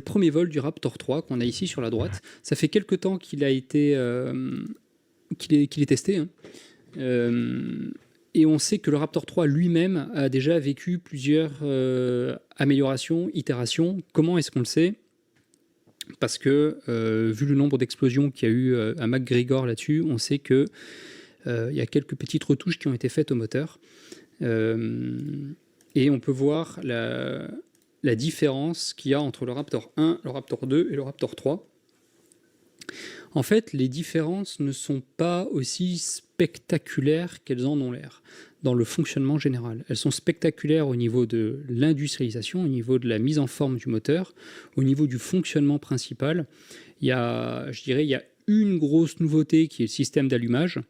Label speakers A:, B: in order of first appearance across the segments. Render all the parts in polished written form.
A: premier vol du Raptor 3 qu'on a ici sur la droite. Ça fait quelques temps qu'il a été qu'il est testé. Hein. Et on sait que le Raptor 3 lui-même a déjà vécu plusieurs améliorations, itérations. Comment est-ce qu'on le sait ? Parce que, vu le nombre d'explosions qu'il y a eu à McGregor là-dessus, on sait qu'il y a quelques petites retouches qui ont été faites au moteur. Et on peut voir la différence qu'il y a entre le Raptor 1, le Raptor 2 et le Raptor 3. En fait, les différences ne sont pas aussi spectaculaires qu'elles en ont l'air dans le fonctionnement général. Elles sont spectaculaires au niveau de l'industrialisation, au niveau de la mise en forme du moteur, au niveau du fonctionnement principal. Il y a une grosse nouveauté qui est le système d'allumage.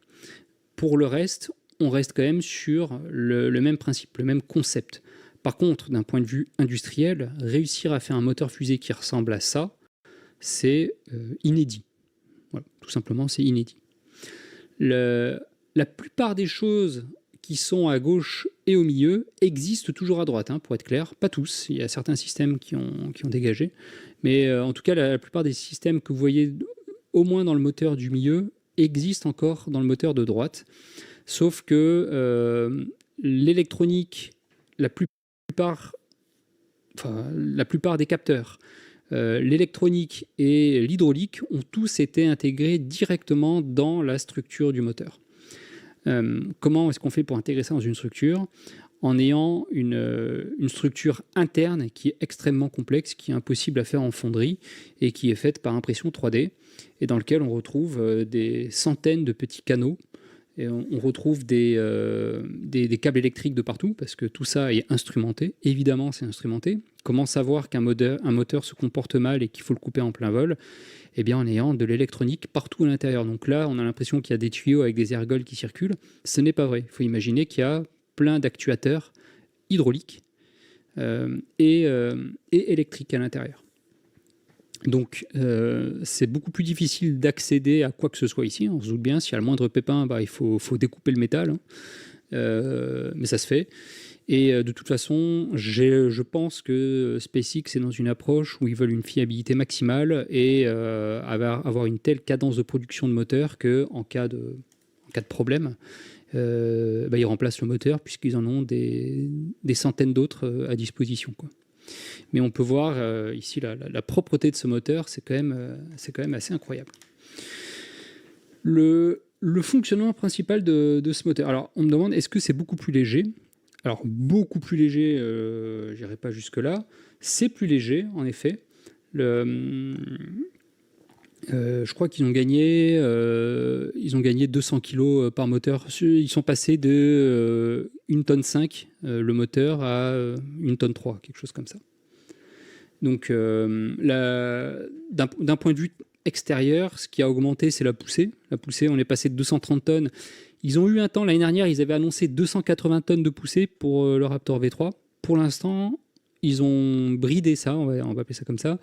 A: Pour le reste, on reste quand même sur le même principe, le même concept. Par contre, d'un point de vue industriel, réussir à faire un moteur fusée qui ressemble à ça, c'est inédit. Voilà, tout simplement, c'est inédit. La plupart des choses qui sont à gauche et au milieu existent toujours à droite, hein, pour être clair. Pas tous, il y a certains systèmes qui ont dégagé. Mais en tout cas, la plupart des systèmes que vous voyez au moins dans le moteur du milieu existent encore dans le moteur de droite. Sauf que l'électronique, la plupart des capteurs, l'électronique et l'hydraulique ont tous été intégrés directement dans la structure du moteur. Comment est-ce qu'on fait pour intégrer ça dans une structure ? En ayant une structure interne qui est extrêmement complexe, qui est impossible à faire en fonderie et qui est faite par impression 3D et dans lequel on retrouve des centaines de petits canaux. Et on retrouve des câbles électriques de partout parce que tout ça est instrumenté. Évidemment, c'est instrumenté. Comment savoir qu'un moteur se comporte mal et qu'il faut le couper en plein vol ? Eh bien, en ayant de l'électronique partout à l'intérieur. Donc là, on a l'impression qu'il y a des tuyaux avec des ergols qui circulent. Ce n'est pas vrai. Il faut imaginer qu'il y a plein d'actuateurs hydrauliques et électriques à l'intérieur. Donc, c'est beaucoup plus difficile d'accéder à quoi que ce soit ici. On se doute bien, s'il y a le moindre pépin, il faut découper le métal. Hein. Mais ça se fait. Et de toute façon, je pense que SpaceX est dans une approche où ils veulent une fiabilité maximale et avoir une telle cadence de production de moteur qu'en cas de problème, ils remplacent le moteur puisqu'ils en ont des centaines d'autres à disposition, quoi. Mais on peut voir ici la propreté de ce moteur, c'est quand même assez incroyable. Le fonctionnement principal de ce moteur. Alors, on me demande, est-ce que c'est beaucoup plus léger ? Alors, beaucoup plus léger, je n'irai pas jusque-là. C'est plus léger, en effet. Je crois qu'ils ont gagné 200 kg par moteur. Ils sont passés de 1,5 tonne le moteur à 1,3 tonne, quelque chose comme ça. Donc, d'un point de vue extérieur, ce qui a augmenté, c'est la poussée. La poussée, on est passé de 230 tonnes. Ils ont eu un temps, l'année dernière, ils avaient annoncé 280 tonnes de poussée pour le Raptor V3. Pour l'instant, ils ont bridé ça, on va appeler ça comme ça,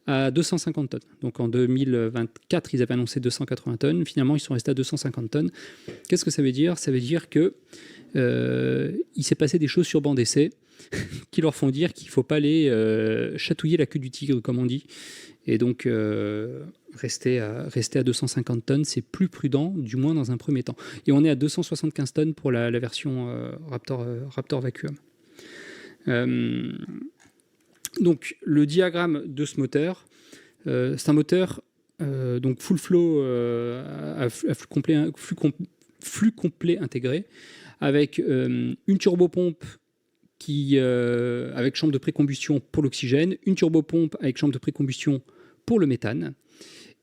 A: à 250 tonnes. Donc en 2024, ils avaient annoncé 280 tonnes. Finalement, ils sont restés à 250 tonnes. Qu'est-ce que ça veut dire ? Ça veut dire qu'il s'est passé des choses sur banc d'essai qui leur font dire qu'il ne faut pas aller chatouiller la queue du tigre, comme on dit. Et donc, rester à 250 tonnes, c'est plus prudent, du moins dans un premier temps. Et on est à 275 tonnes pour la version Raptor Vacuum. Donc, le diagramme de ce moteur, c'est un moteur donc full flow à flux complet intégré, avec une turbopompe avec chambre de précombustion pour l'oxygène, une turbopompe avec chambre de précombustion pour le méthane.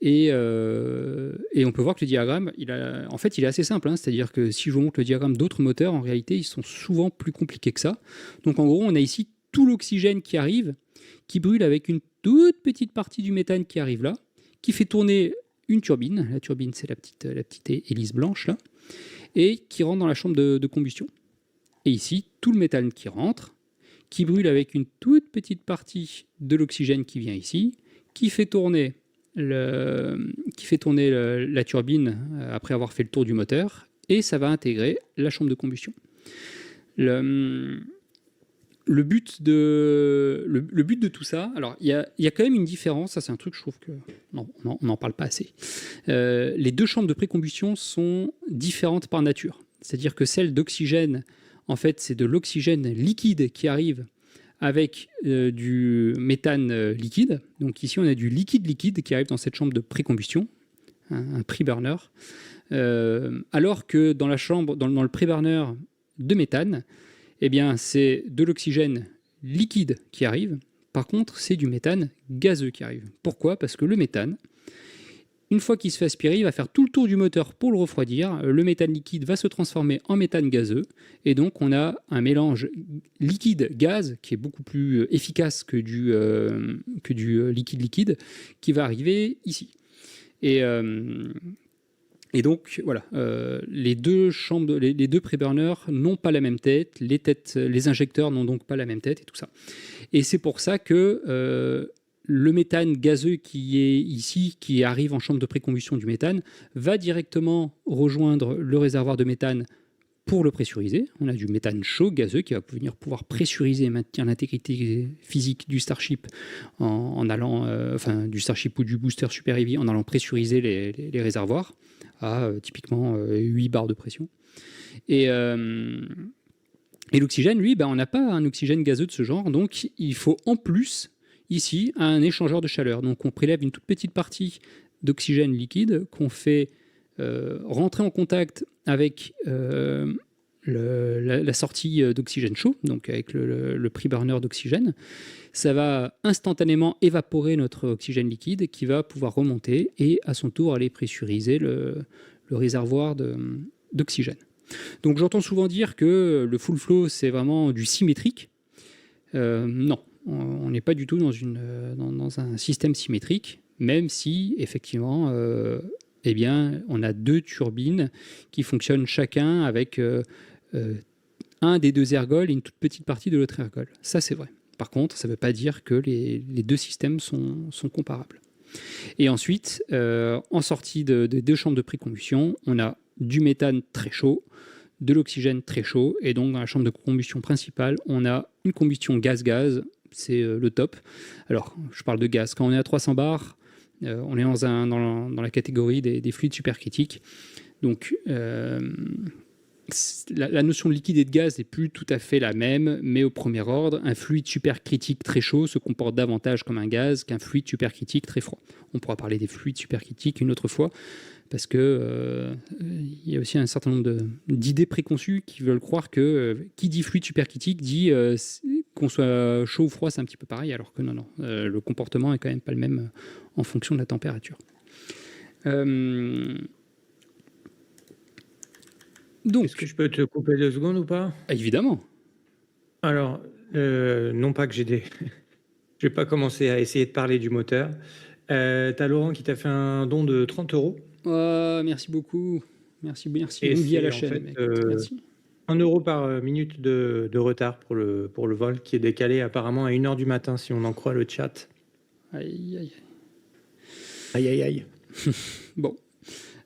A: Et on peut voir que le diagramme, il est assez simple. Hein, c'est-à-dire que si je vous montre le diagramme d'autres moteurs, en réalité, ils sont souvent plus compliqués que ça. Donc en gros, on a ici tout l'oxygène qui arrive, qui brûle avec une toute petite partie du méthane qui arrive là, qui fait tourner une turbine. La turbine, c'est la petite hélice blanche là, et qui rentre dans la chambre de combustion. Et ici, tout le méthane qui rentre, qui brûle avec une toute petite partie de l'oxygène qui vient ici, qui fait tourner la turbine après avoir fait le tour du moteur, et ça va intégrer la chambre de combustion. le but de tout ça, alors il y a quand même une différence, ça c'est un truc je trouve que non, on n'en parle pas assez. Les deux chambres de précombustion sont différentes par nature. C'est-à-dire que celle d'oxygène, en fait, c'est de l'oxygène liquide qui arrive avec du méthane liquide. Donc ici, on a du liquide qui arrive dans cette chambre de précombustion, un pre-burner. Alors que dans la chambre, dans le pré-burner de méthane, eh bien, c'est de l'oxygène liquide qui arrive. Par contre, c'est du méthane gazeux qui arrive. Pourquoi ? Parce que le méthane, une fois qu'il se fait aspirer, il va faire tout le tour du moteur pour le refroidir. Le méthane liquide va se transformer en méthane gazeux. Et donc, on a un mélange liquide-gaz qui est beaucoup plus efficace que du liquide-liquide qui va arriver ici. Et donc, voilà, les deux pré-burners n'ont pas la même tête, les injecteurs n'ont donc pas la même tête et tout ça. Et c'est pour ça que le méthane gazeux qui est ici, qui arrive en chambre de précombustion du méthane, va directement rejoindre le réservoir de méthane pour le pressuriser. On a du méthane chaud, gazeux, qui va venir pouvoir pressuriser et maintenir l'intégrité physique du Starship en allant, du Starship ou du booster Super Heavy, en allant pressuriser les réservoirs à typiquement 8 bars de pression. Et l'oxygène, lui, on n'a pas un oxygène gazeux de ce genre, donc il faut en plus, ici, un échangeur de chaleur. Donc on prélève une toute petite partie d'oxygène liquide qu'on fait rentrer en contact avec la sortie d'oxygène chaud, donc avec le pre-burner d'oxygène. Ça va instantanément évaporer notre oxygène liquide qui va pouvoir remonter et à son tour aller pressuriser le réservoir d'oxygène. Donc j'entends souvent dire que le full flow c'est vraiment du symétrique. Non, on n'est pas du tout dans un système symétrique, même si effectivement on a deux turbines qui fonctionnent chacun avec un des deux ergols et une toute petite partie de l'autre ergol. Ça, c'est vrai. Par contre, ça ne veut pas dire que les deux systèmes sont comparables. Et ensuite, en sortie de deux chambres de précombustion, on a du méthane très chaud, de l'oxygène très chaud, et donc dans la chambre de combustion principale, on a une combustion gaz-gaz, c'est le top. Alors, je parle de gaz. Quand on est à 300 bars, on est dans la catégorie des fluides supercritiques. Donc, la notion de liquide et de gaz n'est plus tout à fait la même, mais au premier ordre, un fluide supercritique très chaud se comporte davantage comme un gaz qu'un fluide supercritique très froid. On pourra parler des fluides supercritiques une autre fois, parce que il y a aussi un certain nombre d'idées préconçues qui veulent croire que qui dit fluide supercritique dit qu'on soit chaud ou froid, c'est un petit peu pareil, alors que non, le comportement est quand même pas le même en fonction de la température. Donc,
B: est-ce que je peux te couper 2 secondes ou pas ?
A: Évidemment.
B: Alors, non pas que j'ai des... Je vais pas commencer à essayer de parler du moteur. T'as Laurent qui t'a fait un don de 30 €.
A: Merci beaucoup. Merci.
B: Et
A: Longue vie à la
B: c'est en
A: chaîne,
B: fait,
A: mec. Merci.
B: 1 € par minute de retard pour le vol, qui est décalé apparemment à 1h du matin, si on en croit le chat.
A: Aïe.
B: Aïe, aïe, aïe.
A: Bon.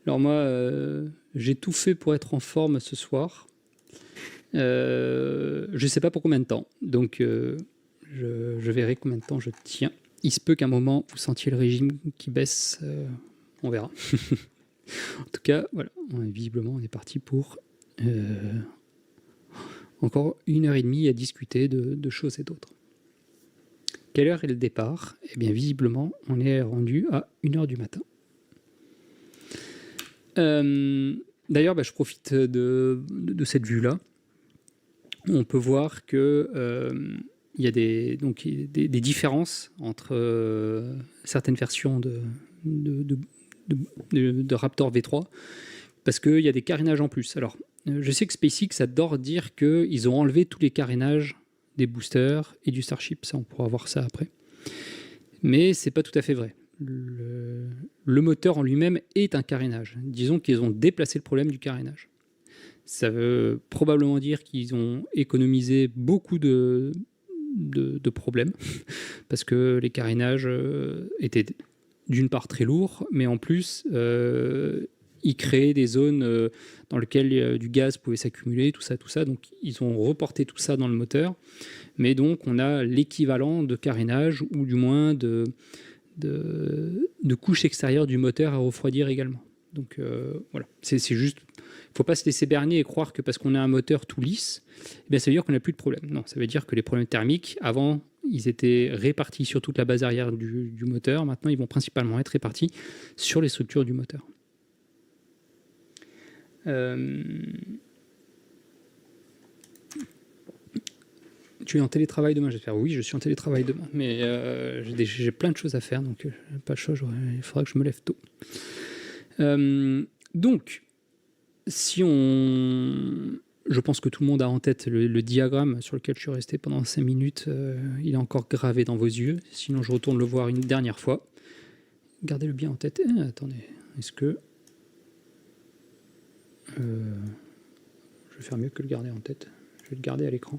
A: Alors moi, j'ai tout fait pour être en forme ce soir. Je ne sais pas pour combien de temps. Donc, je verrai combien de temps je tiens. Il se peut qu'à un moment, vous sentiez le régime qui baisse. On verra. En tout cas, voilà. Visiblement, on est parti pour encore 1h30 à discuter de choses et d'autres. Quelle heure est le départ ? Eh bien, visiblement, on est rendu à 1h du matin. D'ailleurs, je profite de cette vue-là. On peut voir que il y a des différences entre certaines versions de Raptor V3 parce qu'il y a des carénages en plus. Alors, je sais que SpaceX adore dire qu'ils ont enlevé tous les carénages des boosters et du Starship. Ça, on pourra voir ça après. Mais c'est pas tout à fait vrai. Le moteur en lui-même est un carénage. Disons qu'ils ont déplacé le problème du carénage. Ça veut probablement dire qu'ils ont économisé beaucoup de problèmes parce que les carénages étaient d'une part très lourds, mais en plus ils créaient des zones dans lesquelles du gaz pouvait s'accumuler, tout ça. Donc, ils ont reporté tout ça dans le moteur. Mais donc, on a l'équivalent de carénage ou du moins de couche extérieure du moteur à refroidir également. Donc, voilà, c'est juste... Il ne faut pas se laisser berner et croire que parce qu'on a un moteur tout lisse, eh bien, ça veut dire qu'on n'a plus de problème. Non, ça veut dire que les problèmes thermiques, avant, ils étaient répartis sur toute la base arrière du moteur. Maintenant, ils vont principalement être répartis sur les structures du moteur. Tu es en télétravail demain, j'espère. Oui, je suis en télétravail demain, mais j'ai plein de choses à faire, donc pas le choix, il faudra que je me lève tôt. Donc, je pense que tout le monde a en tête le diagramme sur lequel je suis resté pendant 5 minutes. Il est encore gravé dans vos yeux. Sinon, je retourne le voir une dernière fois. Gardez-le bien en tête. Attendez, est-ce que... je vais faire mieux que le garder en tête. Je vais le garder à l'écran.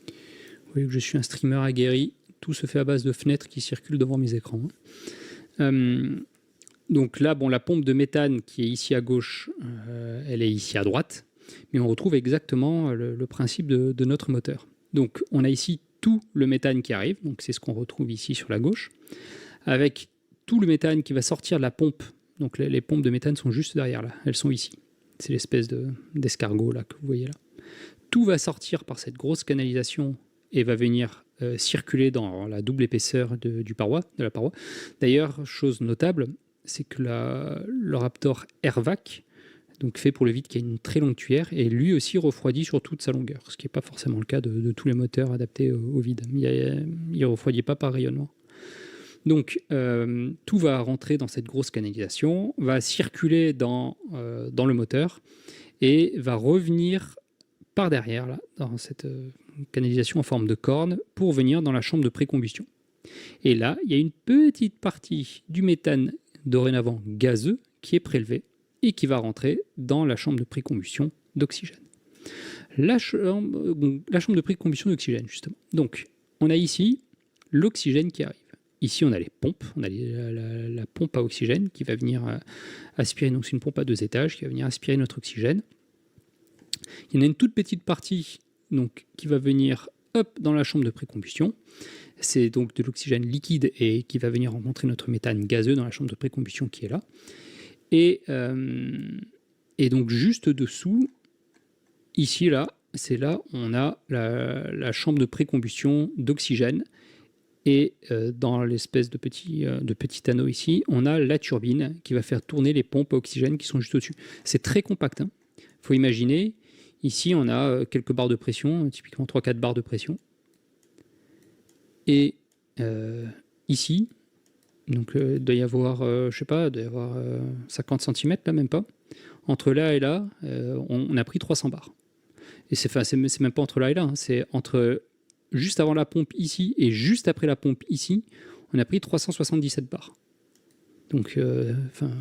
A: Vous voyez que je suis un streamer aguerri. Tout se fait à base de fenêtres qui circulent devant mes écrans. Donc là, bon, la pompe de méthane qui est ici à gauche, elle est ici à droite. Mais on retrouve exactement le principe de notre moteur. Donc on a ici tout le méthane qui arrive. Donc c'est ce qu'on retrouve ici sur la gauche. Avec tout le méthane qui va sortir de la pompe. Donc les pompes de méthane sont juste derrière là. Elles sont ici. C'est l'espèce d'escargot là que vous voyez là. Tout va sortir par cette grosse canalisation et va venir circuler dans la double épaisseur de la paroi. D'ailleurs, chose notable, c'est que le Raptor Airvac, donc fait pour le vide, qui a une très longue tuyère, et lui aussi refroidit sur toute sa longueur, ce qui n'est pas forcément le cas de tous les moteurs adaptés au vide. Il ne refroidit pas par rayonnement. Donc, tout va rentrer dans cette grosse canalisation, va circuler dans le moteur, et va revenir par derrière, là, dans cette canalisation en forme de corne, pour venir dans la chambre de précombustion. Et là, il y a une petite partie du méthane dorénavant gazeux qui est prélevée et qui va rentrer dans la chambre de précombustion d'oxygène. La chambre de précombustion d'oxygène, justement. Donc, on a ici l'oxygène qui arrive. Ici, on a les pompes. On a la pompe à oxygène qui va venir aspirer. Donc, c'est une pompe à 2 étages qui va venir aspirer notre oxygène. Il y en a une toute petite partie donc, qui va venir dans la chambre de précombustion. C'est donc de l'oxygène liquide et qui va venir rencontrer notre méthane gazeux dans la chambre de précombustion qui est là. Et donc juste dessous, ici, là, c'est là où on a la chambre de précombustion d'oxygène. Et dans l'espèce de petit anneau ici, on a la turbine qui va faire tourner les pompes à oxygène qui sont juste au-dessus. C'est très compact. Il faut imaginer, ici, on a quelques barres de pression, typiquement 3-4 barres de pression. Et ici, donc il doit y avoir, je sais pas, il doit y avoir 50 cm, là, même pas. Entre là et là, on a pris 300 bars. Et c'est même pas entre là et là, hein, c'est entre juste avant la pompe ici et juste après la pompe ici, on a pris 377 bars. Donc,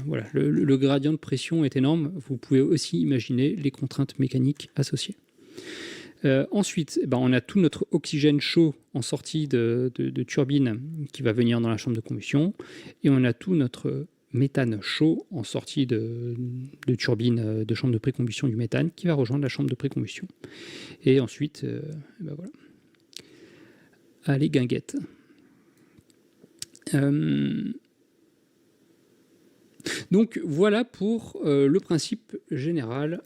A: voilà, le gradient de pression est énorme. Vous pouvez aussi imaginer les contraintes mécaniques associées. Ensuite, on a tout notre oxygène chaud en sortie de turbine qui va venir dans la chambre de combustion. Et on a tout notre méthane chaud en sortie de turbine de chambre de précombustion du méthane qui va rejoindre la chambre de précombustion. Et ensuite, voilà. Allez, guinguette. Donc voilà pour le principe général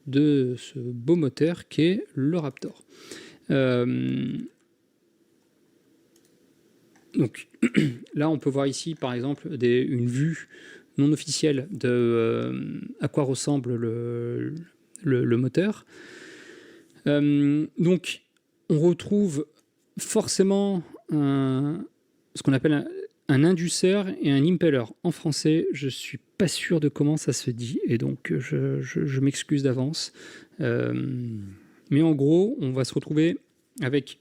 A: de ce beau moteur qu'est le Raptor. Donc là, on peut voir ici, par exemple, une vue non officielle de à quoi ressemble le moteur. Donc, on retrouve forcément ce qu'on appelle un induceur et un impeller. En français, je ne suis pas sûr de comment ça se dit, et donc je m'excuse d'avance. Mais en gros, on va se retrouver avec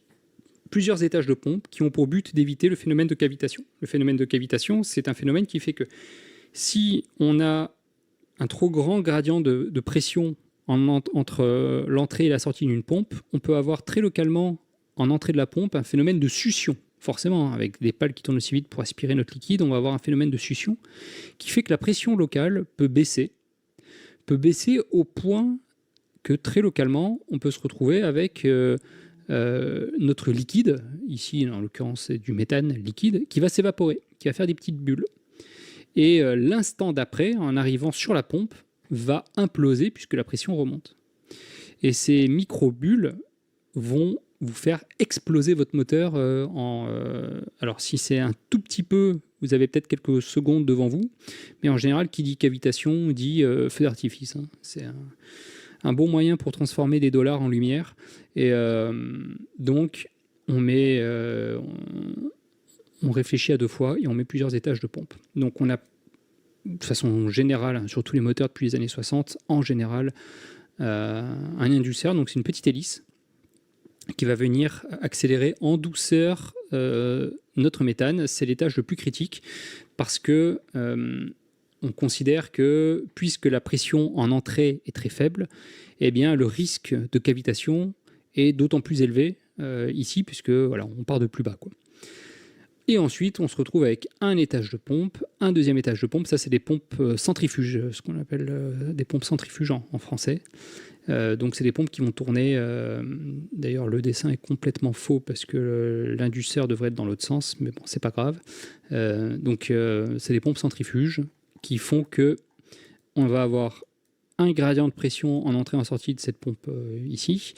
A: plusieurs étages de pompe qui ont pour but d'éviter le phénomène de cavitation. Le phénomène de cavitation, c'est un phénomène qui fait que si on a un trop grand gradient de pression entre l'entrée et la sortie d'une pompe, on peut avoir très localement en entrée de la pompe un phénomène de succion. Forcément, avec des pales qui tournent aussi vite pour aspirer notre liquide, on va avoir un phénomène de succion qui fait que la pression locale peut baisser au point que très localement, on peut se retrouver avec notre liquide, ici en l'occurrence c'est du méthane liquide, qui va s'évaporer, qui va faire des petites bulles. Et l'instant d'après, en arrivant sur la pompe, va imploser puisque la pression remonte. Et ces micro-bulles vont vous faire exploser votre moteur alors si c'est un tout petit peu, vous avez peut-être quelques secondes devant vous, mais en général, qui dit cavitation dit feu d'artifice. Hein. C'est un bon moyen pour transformer des dollars en lumière. Et donc, on réfléchit à deux fois et on met plusieurs étages de pompe. Donc, on a, de façon générale, sur tous les moteurs depuis les années 60, en général, un inducteur. Donc, c'est une petite hélice qui va venir accélérer en douceur notre méthane. C'est l'étage le plus critique parce que on considère que, puisque la pression en entrée est très faible, eh bien, le risque de cavitation est d'autant plus élevé ici, puisque voilà, on part de plus bas, quoi. Et ensuite, on se retrouve avec un étage de pompe, un deuxième étage de pompe. Ça, c'est des pompes centrifuges, ce qu'on appelle des pompes centrifuges en français. Donc, c'est des pompes qui vont tourner. D'ailleurs, le dessin est complètement faux parce que l'inducteur devrait être dans l'autre sens, mais bon, c'est pas grave. Donc, c'est des pompes centrifuges qui font que on va avoir un gradient de pression en entrée et en sortie de cette pompe ici.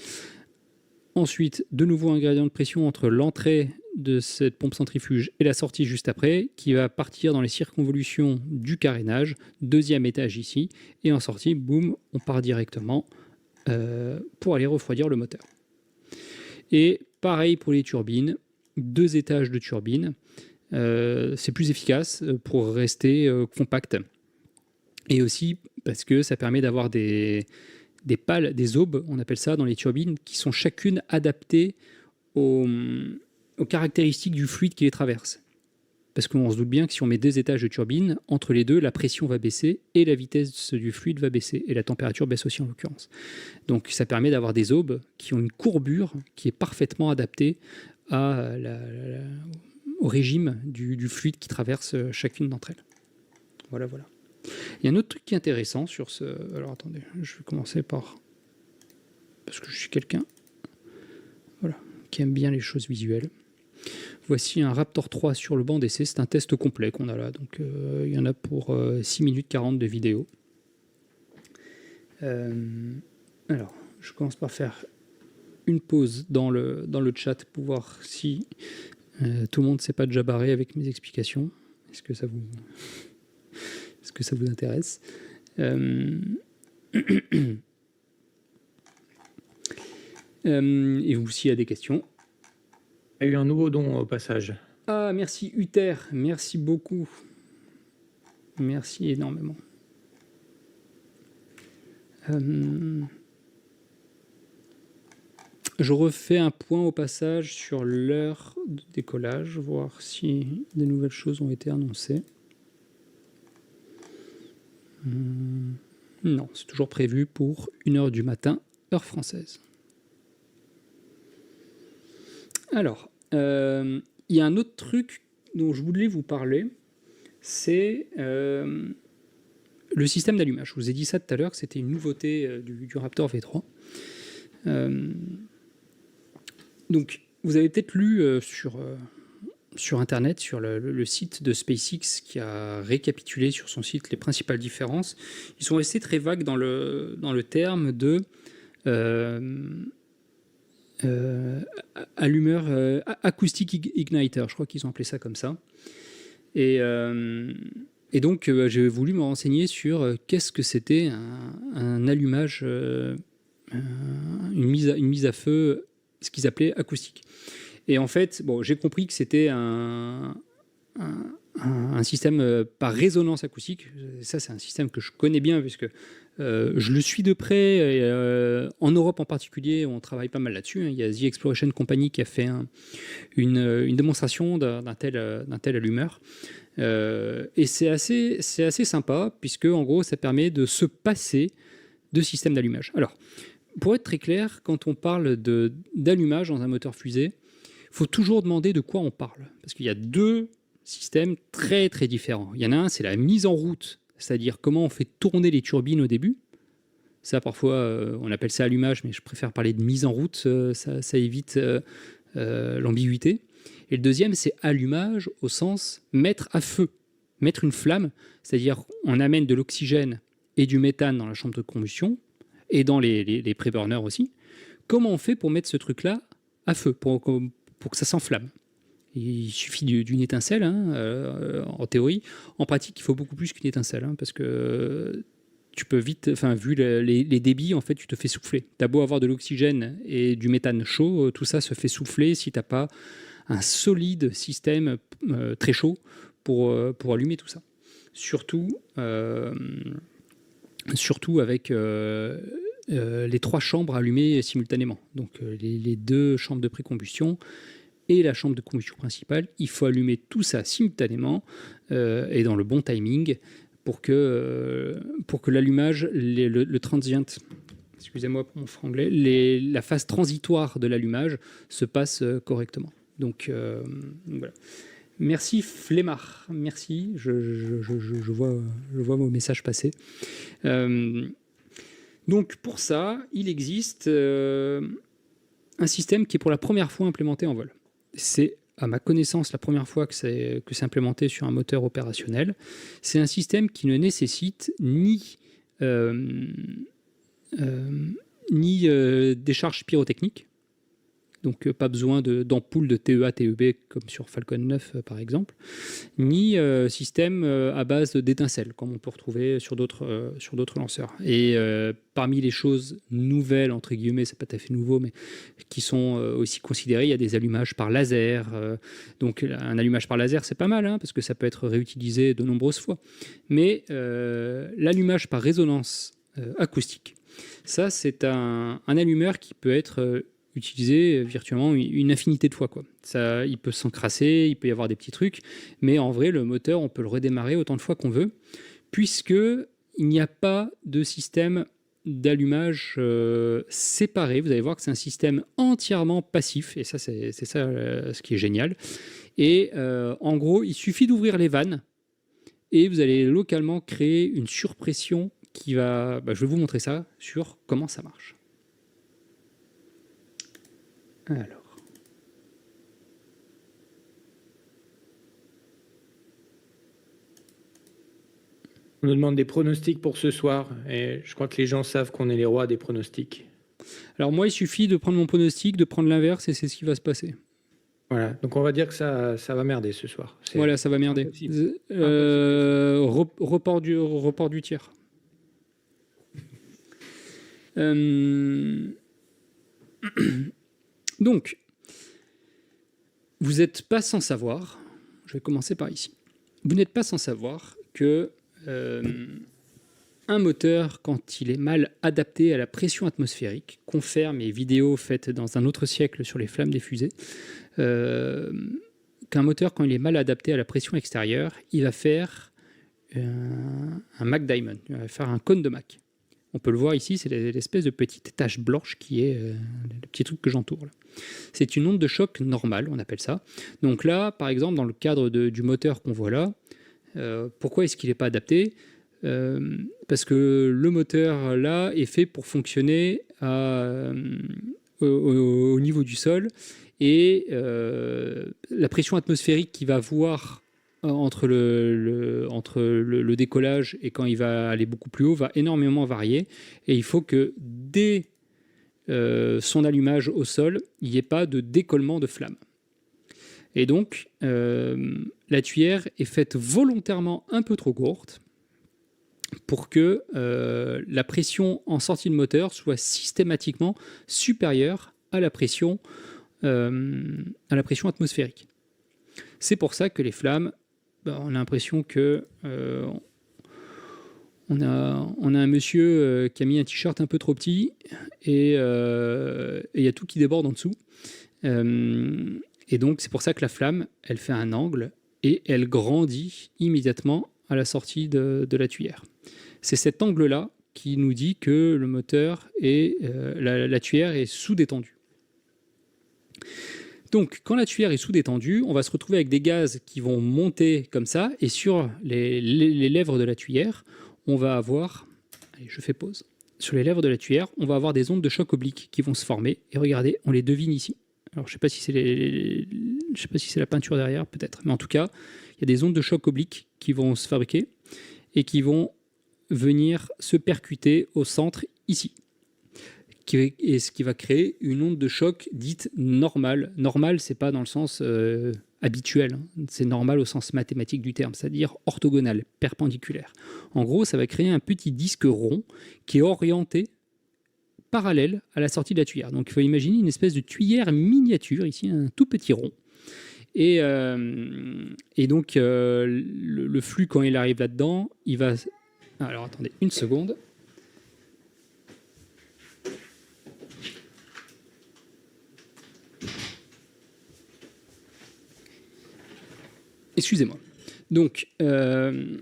A: Ensuite, de nouveau un gradient de pression entre l'entrée de cette pompe centrifuge et la sortie juste après, qui va partir dans les circonvolutions du carénage, deuxième étage ici, et en sortie, boum, on part directement pour aller refroidir le moteur. Et pareil pour les turbines, 2 étages de turbine, c'est plus efficace pour rester compact. Et aussi parce que ça permet d'avoir des pales, des aubes, on appelle ça dans les turbines, qui sont chacune adaptées aux caractéristiques du fluide qui les traverse. Parce qu'on se doute bien que si on met 2 étages de turbine, entre les deux, la pression va baisser et la vitesse du fluide va baisser. Et la température baisse aussi en l'occurrence. Donc ça permet d'avoir des aubes qui ont une courbure qui est parfaitement adaptée au régime du fluide qui traverse chacune d'entre elles. Voilà, voilà. Il y a un autre truc qui est intéressant sur ce... Alors attendez, je vais commencer par... Parce que je suis quelqu'un qui aime bien les choses visuelles. Voici un Raptor 3 sur le banc d'essai. C'est un test complet qu'on a là. Donc il y en a pour 6 minutes 40 de vidéo. Alors, je commence par faire une pause dans le chat pour voir si tout le monde ne s'est pas déjà barré avec mes explications. Est-ce que ça vous intéresse? Et vous, s'il y a des questions.
B: Il y a eu un nouveau don au passage.
A: Ah, merci Uther, merci beaucoup. Merci énormément. Je refais un point au passage sur l'heure de décollage, voir si des nouvelles choses ont été annoncées. Non, c'est toujours prévu pour 1h du matin, heure française. Alors, il y a un autre truc dont je voulais vous parler, c'est le système d'allumage. Je vous ai dit ça tout à l'heure, que c'était une nouveauté du Raptor V3. Donc, vous avez peut-être lu sur Internet, sur le site de SpaceX, qui a récapitulé sur son site les principales différences. Ils sont restés très vagues dans le terme de allumeur acoustic igniter, je crois qu'ils ont appelé ça comme ça. Et donc, j'ai voulu me renseigner sur qu'est-ce que c'était un allumage, une mise à feu, ce qu'ils appelaient acoustique. Et en fait, bon, j'ai compris que c'était un système par résonance acoustique. Ça, c'est un système que je connais bien, puisque je le suis de près. Et, en Europe en particulier, on travaille pas mal là-dessus. Il y a The Exploration Company qui a fait une démonstration d'un tel allumeur. Et c'est assez sympa, puisque en gros, ça permet de se passer de système d'allumage. Alors, pour être très clair, quand on parle d'allumage dans un moteur fusée, il faut toujours demander de quoi on parle. Parce qu'il y a deux systèmes très très différents. Il y en a un, c'est la mise en route, c'est-à-dire comment on fait tourner les turbines au début. Ça, parfois, on appelle ça allumage, mais je préfère parler de mise en route, ça évite l'ambiguïté. Et le deuxième, c'est allumage au sens mettre à feu, mettre une flamme, c'est-à-dire on amène de l'oxygène et du méthane dans la chambre de combustion, et dans les pré-burners aussi. Comment on fait pour mettre ce truc-là à feu, pour que ça s'enflamme? Il suffit d'une étincelle, en théorie. En pratique, il faut beaucoup plus qu'une étincelle, parce que tu peux vite, vu les débits, en fait, tu te fais souffler. Tu as beau avoir de l'oxygène et du méthane chaud, tout ça se fait souffler si tu n'as pas un solide système très chaud pour allumer tout ça. Surtout avec les trois chambres allumées simultanément. Donc les deux chambres de précombustion et la chambre de combustion principale, il faut allumer tout ça simultanément et dans le bon timing pour que l'allumage, le transient, excusez-moi pour mon franglais, la phase transitoire de l'allumage se passe correctement. Donc voilà. Merci Flemmard, merci, je vois vos messages passer. Donc pour ça, il existe un système qui est pour la première fois implémenté en vol. C'est, à ma connaissance, la première fois que c'est implémenté sur un moteur opérationnel. C'est un système qui ne nécessite ni décharge pyrotechnique, donc pas besoin d'ampoules de TEA, TEB comme sur Falcon 9 par exemple, ni système à base d'étincelles comme on peut retrouver sur d'autres lanceurs. Et parmi les choses nouvelles, entre guillemets, c'est pas tout à fait nouveau, mais qui sont aussi considérées, il y a des allumages par laser. Donc un allumage par laser, c'est pas mal, parce que ça peut être réutilisé de nombreuses fois. Mais l'allumage par résonance acoustique, ça c'est un allumeur qui peut être utilisé virtuellement une infinité de fois, quoi. Ça, il peut s'encrasser, il peut y avoir des petits trucs, mais en vrai, le moteur, on peut le redémarrer autant de fois qu'on veut, puisque il n'y a pas de système d'allumage séparé. Vous allez voir que c'est un système entièrement passif, et ça, c'est ça ce qui est génial. Et en gros, il suffit d'ouvrir les vannes, et vous allez localement créer une surpression qui va... je vais vous montrer ça sur comment ça marche. Alors.
B: On nous demande des pronostics pour ce soir, et je crois que les gens savent qu'on est les rois des pronostics.
A: Alors moi, il suffit de prendre mon pronostic, de prendre l'inverse, et c'est ce qui va se passer.
B: Voilà, donc on va dire que ça va merder ce soir.
A: Voilà, ça va merder. Report du tir. Donc, vous n'êtes pas sans savoir, je vais commencer par ici, vous n'êtes pas sans savoir que un moteur, quand il est mal adapté à la pression atmosphérique, confère mes vidéos faites dans un autre siècle sur les flammes des fusées, qu'un moteur, quand il est mal adapté à la pression extérieure, il va faire un Mach Diamond, il va faire un cône de Mach. On peut le voir ici, c'est l'espèce de petite tache blanche qui est le petit truc que j'entoure là. C'est une onde de choc normale, on appelle ça. Donc là, par exemple, dans le cadre du moteur qu'on voit là, pourquoi est-ce qu'il n'est pas adapté ? Parce que le moteur là est fait pour fonctionner au niveau du sol, et la pression atmosphérique qu'il va avoir entre le décollage et quand il va aller beaucoup plus haut va énormément varier, et il faut que dès son allumage au sol, il n'y ait pas de décollement de flamme. Et donc, la tuyère est faite volontairement un peu trop courte pour que la pression en sortie de moteur soit systématiquement supérieure à la pression atmosphérique. C'est pour ça que les flammes, on a l'impression que on a un monsieur qui a mis un t-shirt un peu trop petit, et il y a tout qui déborde en dessous. Et donc, c'est pour ça que la flamme, elle fait un angle et elle grandit immédiatement à la sortie de la tuyère. C'est cet angle-là qui nous dit que le moteur est, la tuyère est sous-détendue. Donc, quand la tuyère est sous-détendue, on va se retrouver avec des gaz qui vont monter comme ça, et sur les lèvres de la tuyère, on va avoir... Allez, je fais pause. Sur les lèvres de la tuyère, on va avoir des ondes de choc obliques qui vont se former, et regardez, on les devine ici. Alors, je ne sais pas si c'est la peinture derrière, peut-être, mais en tout cas, il y a des ondes de choc obliques qui vont se fabriquer, et qui vont venir se percuter au centre ici. Et ce qui va créer une onde de choc dite normale. Normale, c'est pas dans le sens habituel, hein. C'est normal au sens mathématique du terme, c'est-à-dire orthogonal, perpendiculaire. En gros, ça va créer un petit disque rond qui est orienté parallèle à la sortie de la tuyère. Donc il faut imaginer une espèce de tuyère miniature, ici, un tout petit rond. Et donc le flux, quand il arrive là-dedans, il va... Alors attendez une seconde. Excusez-moi. Donc, il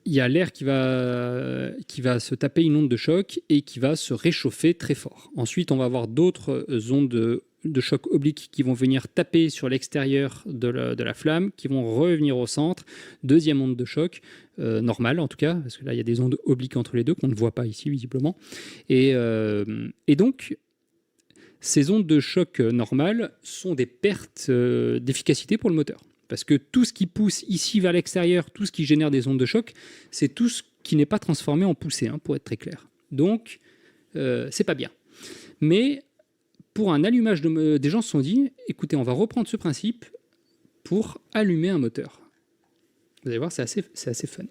A: y a l'air qui va se taper une onde de choc et qui va se réchauffer très fort. Ensuite, on va avoir d'autres ondes de choc obliques qui vont venir taper sur l'extérieur de la flamme, qui vont revenir au centre. Deuxième onde de choc, normale en tout cas, parce que là, il y a des ondes obliques entre les deux qu'on ne voit pas ici, visiblement. Et donc, ces ondes de choc normales sont des pertes d'efficacité pour le moteur. Parce que tout ce qui pousse ici vers l'extérieur, tout ce qui génère des ondes de choc, c'est tout ce qui n'est pas transformé en poussée, hein, pour être très clair. Donc, c'est pas bien. Mais pour un allumage, des gens se sont dit, écoutez, on va reprendre ce principe pour allumer un moteur. Vous allez voir, c'est assez fun.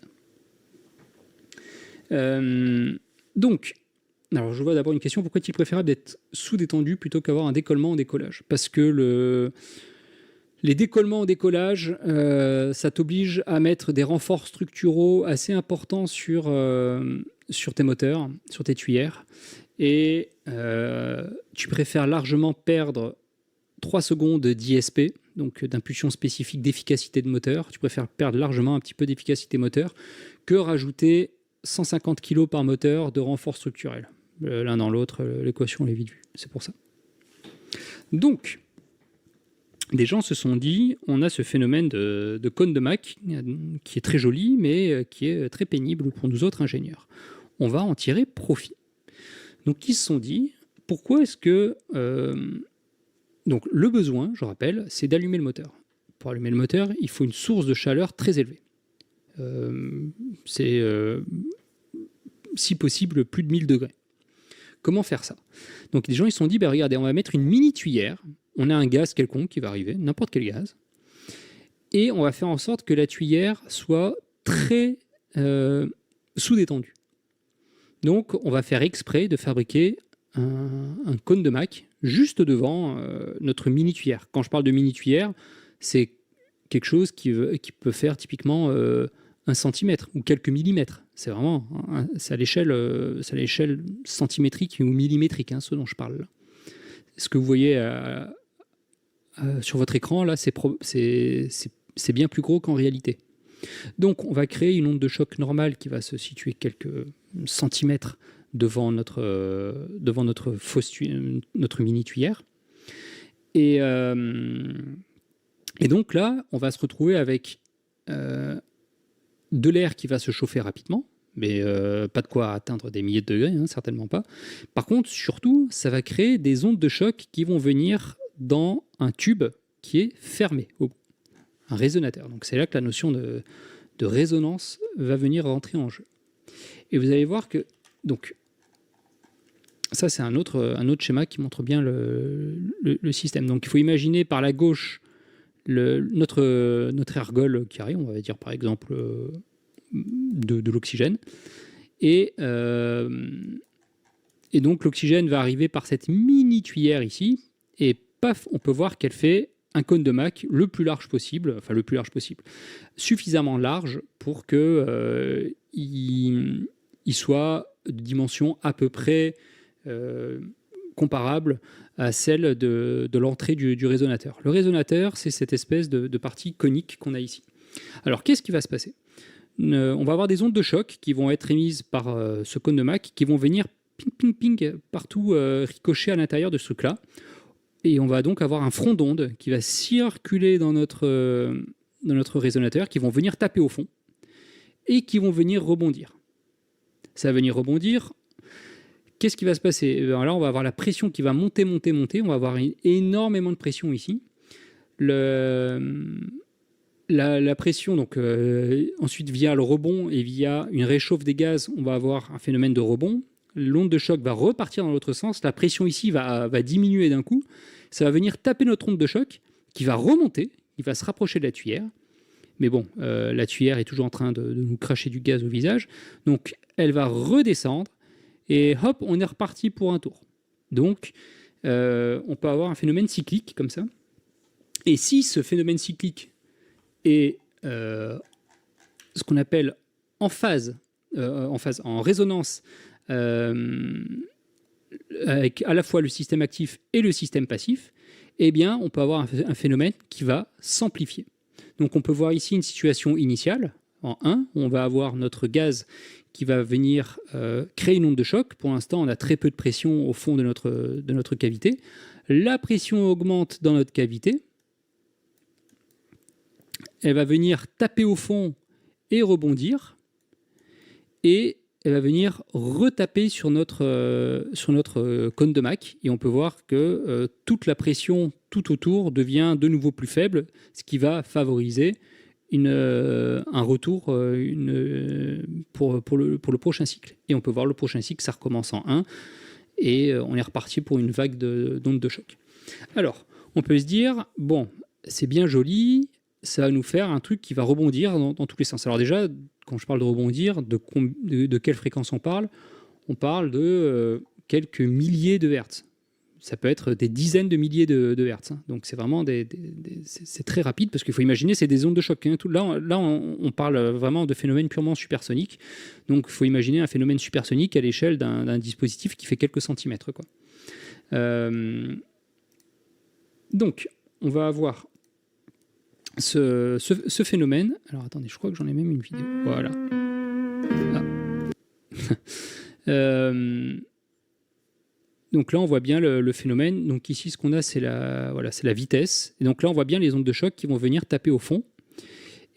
A: Donc, alors je vois d'abord une question, pourquoi est-il préférable d'être sous-détendu plutôt qu'avoir un décollement en décollage? Parce que les décollements au décollage, ça t'oblige à mettre des renforts structuraux assez importants sur tes moteurs, sur tes tuyères. Et tu préfères largement perdre 3 secondes d'ISP, donc d'impulsion spécifique d'efficacité de moteur. Tu préfères perdre largement un petit peu d'efficacité moteur que rajouter 150 kg par moteur de renfort structurel. L'un dans l'autre, l'équation est vite vue. C'est pour ça. Donc, des gens se sont dit, on a ce phénomène de cône de Mach qui est très joli, mais qui est très pénible pour nous autres ingénieurs. On va en tirer profit. Donc ils se sont dit, pourquoi est-ce que... Donc le besoin, je rappelle, c'est d'allumer le moteur. Pour allumer le moteur, il faut une source de chaleur très élevée. C'est, si possible, plus de 1000 degrés. Comment faire ça? Donc les gens ils se sont dit, regardez, on va mettre une mini tuyère. On a un gaz quelconque qui va arriver, n'importe quel gaz, et on va faire en sorte que la tuyère soit très sous-détendue. Donc, on va faire exprès de fabriquer un cône de Mach juste devant notre mini-tuyère. Quand je parle de mini-tuyère, c'est quelque chose qui peut faire typiquement 1 centimètre ou quelques millimètres. C'est vraiment c'est à l'échelle centimétrique ou millimétrique, hein, ce dont je parle là. Ce que vous voyez sur votre écran, là, c'est bien plus gros qu'en réalité. Donc, on va créer une onde de choc normale qui va se situer quelques centimètres devant notre mini-tuyère. Et donc là, on va se retrouver avec de l'air qui va se chauffer rapidement, mais pas de quoi atteindre des milliers de degrés, hein, certainement pas. Par contre, surtout, ça va créer des ondes de choc qui vont venir dans un tube qui est fermé, un résonateur. Donc c'est là que la notion de résonance va venir rentrer en jeu. Et vous allez voir que, donc, ça c'est un autre schéma qui montre bien le système. Donc il faut imaginer par la gauche notre ergol carré, on va dire par exemple de l'oxygène. Et donc l'oxygène va arriver par cette mini tuyère ici, et paf, on peut voir qu'elle fait un cône de Mach le plus large possible, suffisamment large pour que il soit de dimension à peu près comparable à celle de l'entrée du résonateur. Le résonateur, c'est cette espèce de partie conique qu'on a ici. Alors, qu'est-ce qui va se passer? on va avoir des ondes de choc qui vont être émises par ce cône de Mach, qui vont venir ping, ping, ping, partout ricocher à l'intérieur de ce truc-là. Et on va donc avoir un front d'onde qui va circuler dans notre résonateur, qui vont venir taper au fond et qui vont venir rebondir. Ça va venir rebondir. Qu'est-ce qui va se passer? Là, on va avoir la pression qui va monter, monter, monter. On va avoir énormément de pression ici. La pression, donc, ensuite, via le rebond et via une réchauffe des gaz, on va avoir un phénomène de rebond. L'onde de choc va repartir dans l'autre sens. La pression ici va diminuer d'un coup. Ça va venir taper notre onde de choc qui va remonter. Il va se rapprocher de la tuyère. Mais bon, la tuyère est toujours en train de nous cracher du gaz au visage. Donc, elle va redescendre. Et hop, on est reparti pour un tour. Donc, on peut avoir un phénomène cyclique comme ça. Et si ce phénomène cyclique est ce qu'on appelle en résonance, avec à la fois le système actif et le système passif, eh bien, on peut avoir un phénomène qui va s'amplifier. Donc, on peut voir ici une situation initiale. En 1, on va avoir notre gaz qui va venir créer une onde de choc. Pour l'instant, on a très peu de pression au fond de notre cavité. La pression augmente dans notre cavité. Elle va venir taper au fond et rebondir. Et elle va venir retaper sur notre cône de Mach. Et on peut voir que toute la pression tout autour devient de nouveau plus faible, ce qui va favoriser un retour pour le prochain cycle. Et on peut voir le prochain cycle, ça recommence en 1, et on est reparti pour une vague d'ondes de choc. Alors, on peut se dire, bon, c'est bien joli, ça va nous faire un truc qui va rebondir dans tous les sens. Alors déjà, quand je parle de rebondir, de quelle fréquence on parle? On parle de quelques milliers de hertz. Ça peut être des dizaines de milliers de hertz. Donc c'est vraiment c'est très rapide parce qu'il faut imaginer, c'est des ondes de choc. Là, on parle vraiment de phénomènes purement supersoniques. Donc il faut imaginer un phénomène supersonique à l'échelle d'un dispositif qui fait quelques centimètres, quoi. Donc on va avoir ce phénomène. Alors attendez, je crois que j'en ai même une vidéo. Voilà. Ah. Donc là, on voit bien le phénomène. Donc ici, ce qu'on a, c'est la vitesse. Et donc là, on voit bien les ondes de choc qui vont venir taper au fond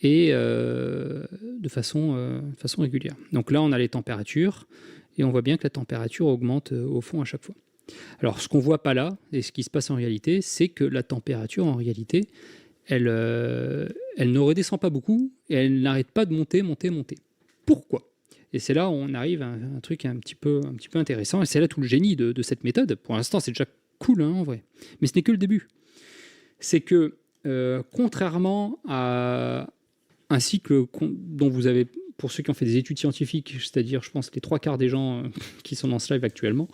A: et de façon régulière. Donc là, on a les températures et on voit bien que la température augmente au fond à chaque fois. Alors, ce qu'on ne voit pas là, et ce qui se passe en réalité, c'est que la température, en réalité, elle ne redescend pas beaucoup et elle n'arrête pas de monter, monter, monter. Pourquoi ? Et c'est là où on arrive à un truc un petit peu intéressant. Et c'est là tout le génie de cette méthode. Pour l'instant, c'est déjà cool, en vrai. Mais ce n'est que le début. C'est que, contrairement à un cycle dont vous avez, pour ceux qui ont fait des études scientifiques, c'est-à-dire, je pense, les 3/4 des gens qui sont dans ce live actuellement,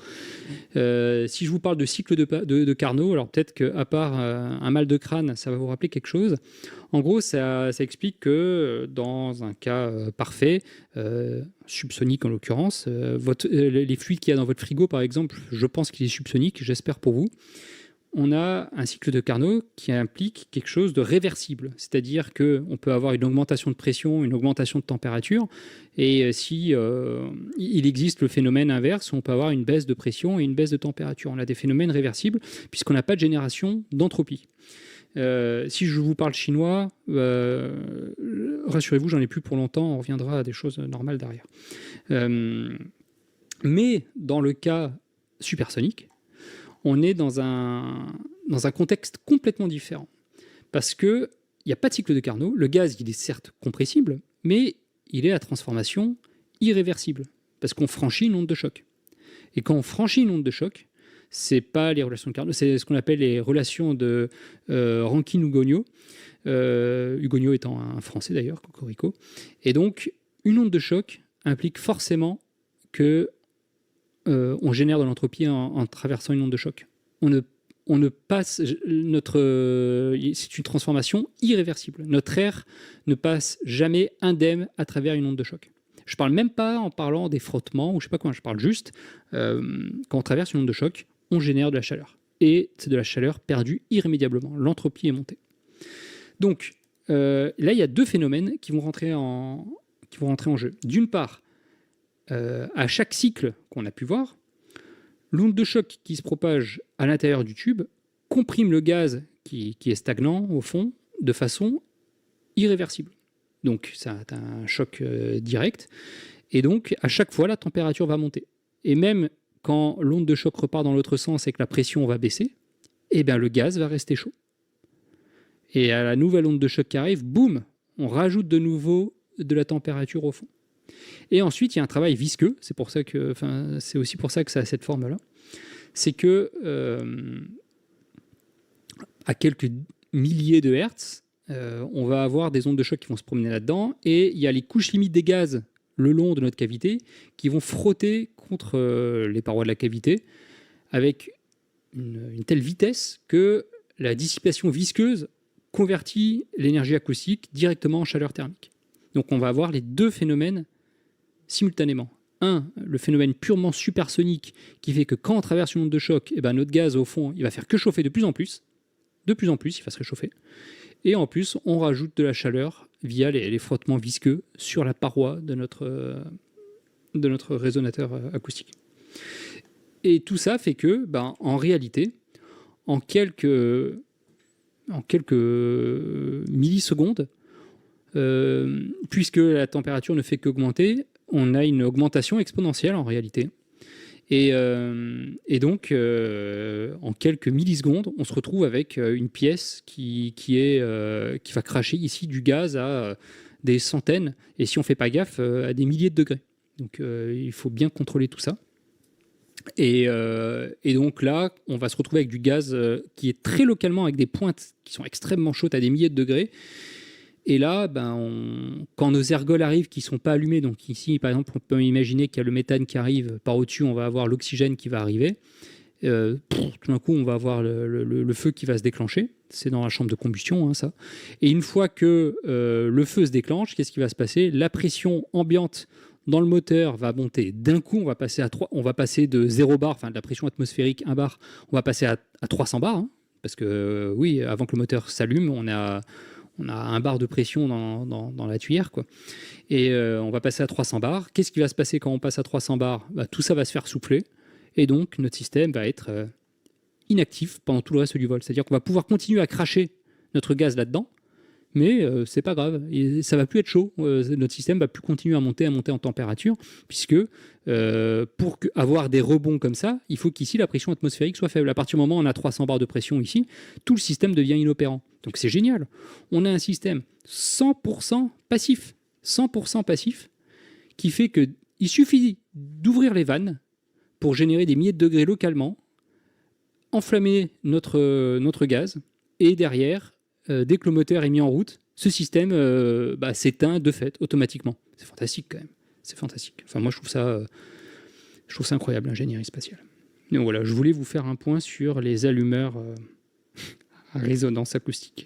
A: si je vous parle de cycle de Carnot, alors peut-être qu'à part un mal de crâne, ça va vous rappeler quelque chose. En gros, ça explique que dans un cas parfait, subsonique en l'occurrence, les fluides qu'il y a dans votre frigo, par exemple, je pense qu'il est subsonique, j'espère pour vous. On a un cycle de Carnot qui implique quelque chose de réversible, c'est-à-dire qu'on peut avoir une augmentation de pression, une augmentation de température, et si il existe le phénomène inverse, on peut avoir une baisse de pression et une baisse de température. On a des phénomènes réversibles puisqu'on n'a pas de génération d'entropie. Si je vous parle chinois, rassurez-vous, j'en ai plus pour longtemps, on reviendra à des choses normales derrière. Mais dans le cas supersonique, on est dans un contexte complètement différent. Parce qu'il n'y a pas de cycle de Carnot, le gaz il est certes compressible, mais il est à transformation irréversible, parce qu'on franchit une onde de choc. Et quand on franchit une onde de choc, c'est pas les relations de Carnot, c'est ce qu'on appelle les relations de Rankine-Hugoniot, Hugoniot étant un Français d'ailleurs, Cocorico. Et donc, une onde de choc implique forcément que on génère de l'entropie en traversant une onde de choc. On ne passe c'est une transformation irréversible. Notre air ne passe jamais indemne à travers une onde de choc. Je parle même pas en parlant des frottements ou je sais pas quoi. Je parle juste quand on traverse une onde de choc, on génère de la chaleur et c'est de la chaleur perdue irrémédiablement. L'entropie est montée. Donc là, il y a deux phénomènes qui vont rentrer qui vont rentrer en jeu. D'une part, à chaque cycle qu'on a pu voir, l'onde de choc qui se propage à l'intérieur du tube comprime le gaz qui est stagnant au fond de façon irréversible. Donc ça a un choc direct. Et donc, à chaque fois, la température va monter. Et même quand l'onde de choc repart dans l'autre sens et que la pression va baisser, eh bien, le gaz va rester chaud. Et à la nouvelle onde de choc qui arrive, boum, on rajoute de nouveau de la température au fond. Et ensuite, il y a un travail visqueux. C'est aussi pour ça que ça a cette forme-là. C'est que à quelques milliers de hertz, on va avoir des ondes de choc qui vont se promener là-dedans. Et il y a les couches limites des gaz le long de notre cavité qui vont frotter contre les parois de la cavité avec une telle vitesse que la dissipation visqueuse convertit l'énergie acoustique directement en chaleur thermique. Donc on va avoir les deux phénomènes simultanément. Un, le phénomène purement supersonique qui fait que quand on traverse une onde de choc, notre gaz au fond, il va faire que chauffer de plus en plus, il va se réchauffer. Et en plus, on rajoute de la chaleur via les frottements visqueux sur la paroi de notre résonateur acoustique. Et tout ça fait que, en réalité, en quelques millisecondes, puisque la température ne fait qu'augmenter, on a une augmentation exponentielle en réalité. Et donc, en quelques millisecondes, on se retrouve avec une pièce qui va cracher ici du gaz à des centaines, et si on ne fait pas gaffe, à des milliers de degrés. Donc, il faut bien contrôler tout ça. Et donc là, on va se retrouver avec du gaz qui est très localement, avec des pointes qui sont extrêmement chaudes à des milliers de degrés. Et là, quand nos ergols arrivent qui ne sont pas allumés, donc ici, par exemple, on peut imaginer qu'il y a le méthane qui arrive par au-dessus, on va avoir l'oxygène qui va arriver. Tout d'un coup, on va avoir le feu qui va se déclencher. C'est dans la chambre de combustion, ça. Et une fois que le feu se déclenche, qu'est-ce qui va se passer? La pression ambiante dans le moteur va monter d'un coup. On va passer de 0 bar, enfin de la pression atmosphérique 1 bar, on va passer à 300 bars. Parce que, oui, avant que le moteur s'allume, on a 1 bar de pression dans la tuyère, quoi. Et on va passer à 300 bars. Qu'est-ce qui va se passer quand on passe à 300 bars? Tout ça va se faire souffler. Et donc, notre système va être inactif pendant tout le reste du vol. C'est-à-dire qu'on va pouvoir continuer à cracher notre gaz là-dedans, mais c'est pas grave. Et ça va plus être chaud. Notre système va plus continuer à monter en température, puisque pour avoir des rebonds comme ça, il faut qu'ici, la pression atmosphérique soit faible. À partir du moment où on a 300 bars de pression ici, tout le système devient inopérant. Donc c'est génial. On a un système 100% passif. 100% passif, qui fait qu'il suffit d'ouvrir les vannes pour générer des milliers de degrés localement, enflammer notre gaz, et derrière, dès que le moteur est mis en route, ce système s'éteint de fait, automatiquement. C'est fantastique quand même. C'est fantastique. Enfin, moi, je trouve ça incroyable, l'ingénierie spatiale. Donc voilà, je voulais vous faire un point sur les allumeurs à résonance acoustique.